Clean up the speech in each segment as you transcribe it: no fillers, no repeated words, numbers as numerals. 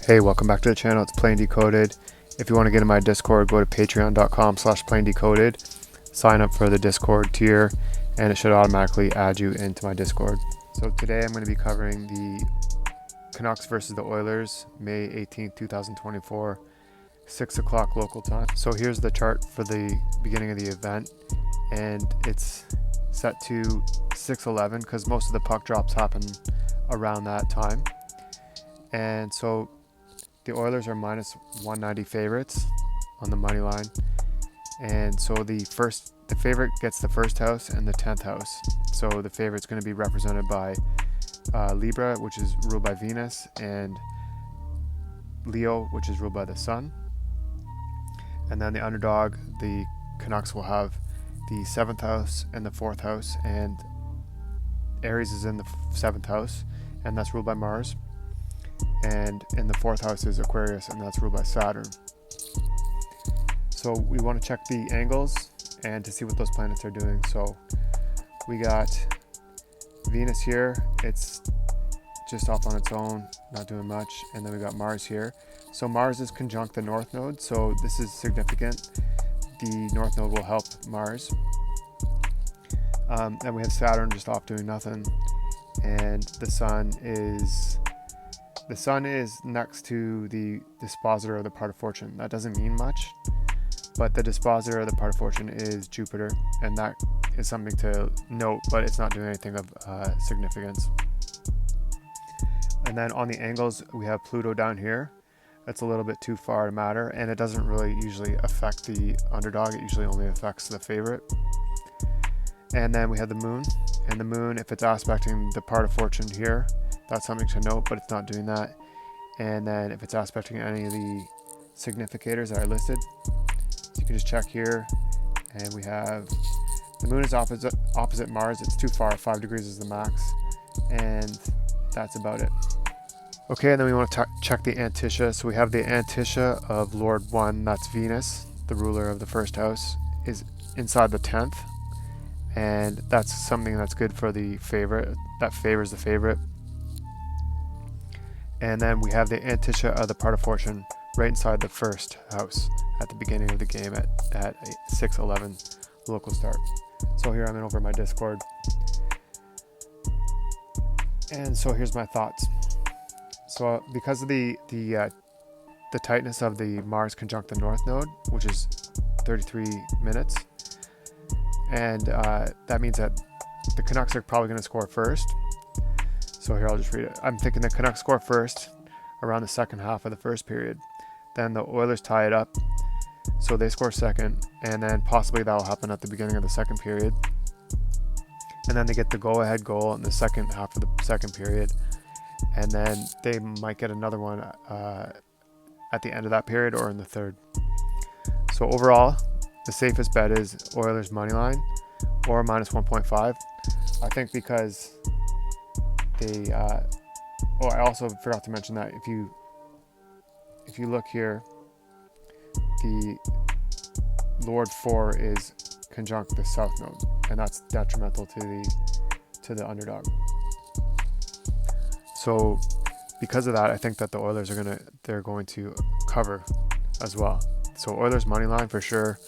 Hey, welcome back to the channel. It's Plain Decoded. If you want to get in my Discord, go to patreon.com/plaindecoded. Sign up for the Discord tier, and it should automatically add you into my Discord. So today I'm going to be covering the Canucks versus the Oilers, May 18th, 2024, 6 o'clock local time. So here's the chart for the beginning of the event, and it's set to 6:11 because most of the puck drops happen around that time. And so the Oilers are minus 190 favorites on the money line, and so the favorite gets the first house and the 10th house. So the favorite's going to be represented by Libra, which is ruled by Venus, and Leo, which is ruled by the Sun. And then the underdog, the Canucks, will have the 7th house and the 4th house, and Aries is in the 7th house, and that's ruled by Mars. And in the 4th house is Aquarius, and that's ruled by Saturn. So we want to check the angles and to see what those planets are doing. So we got Venus here, it's just off on its own, not doing much. And then we got Mars here. So Mars is conjunct the North Node, so this is significant. The North Node will help Mars. And we have Saturn just off doing nothing. And the Sun is next to the dispositor of the part of fortune. That doesn't mean much, but the dispositor of the part of fortune is Jupiter, and that is something to note, but it's not doing anything of significance. And then on the angles, we have Pluto down here. That's a little bit too far to matter, and it doesn't really usually affect the underdog. It usually only affects the favorite. And then we have the moon, and the moon, if it's aspecting the part of fortune here, that's something to note, but it's not doing that. And then if it's aspecting any of the significators that I listed, so you can just check here, and we have the moon is opposite Mars. It's too far, 5 degrees is the max, and that's about it. Okay, and then we want to check the Antisha. So we have the Antisha of Lord 1, that's Venus, the ruler of the first house, is inside the 10th, and that's something that's good for the favorite, that favors the favorite. And then we have the Antisha of the part of fortune right inside the first house at the beginning of the game at 6:11 local start. So here I'm in over my Discord. And so here's my thoughts. So because of the tightness of the Mars conjunct the North Node, which is 33 minutes, and that means that the Canucks are probably going to score first. So here, I'll just read it. I'm thinking the Canucks score first around the second half of the first period. Then the Oilers tie it up, so they score second, and then possibly that will happen at the beginning of the second period. And then they get the go-ahead goal in the second half of the second period, and then they might get another one at the end of that period or in the third. So overall, the safest bet is Oilers money line or minus 1.5. I think because I also forgot to mention that if you look here, the Lord 4 is conjunct the South Node, and that's detrimental to the underdog. So because of that, I think that the Oilers they're going to cover as well. So Oilers money line for sure,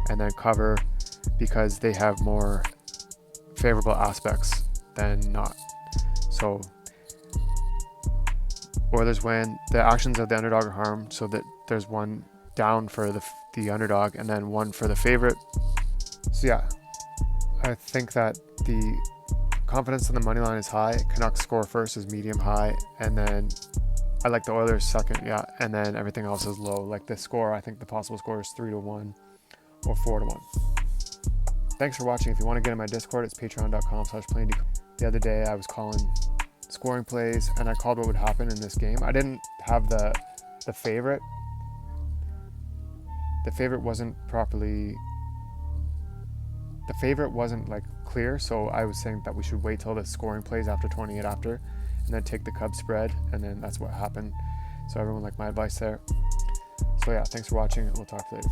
and then cover because they have more favorable aspects than not. So Oilers win. The actions of the underdog are harmed, so that there's one down for the underdog and then one for the favorite. So yeah, I think that the confidence in the money line is high. Canucks score first is medium high, and then I like the Oilers second, yeah, and then everything else is low. Like the score, I think the possible score is 3-1 or 4-1. Thanks for watching. If you want to get in my Discord, it's patreon.com/plaindecoded. The other day I was calling scoring plays, and I called what would happen in this game. I didn't have the favorite. The favorite wasn't like clear, so I was saying that we should wait till the scoring plays after 28 after, and then take the Cubs spread, and then that's what happened. So everyone liked my advice there. So yeah, thanks for watching, and we'll talk later.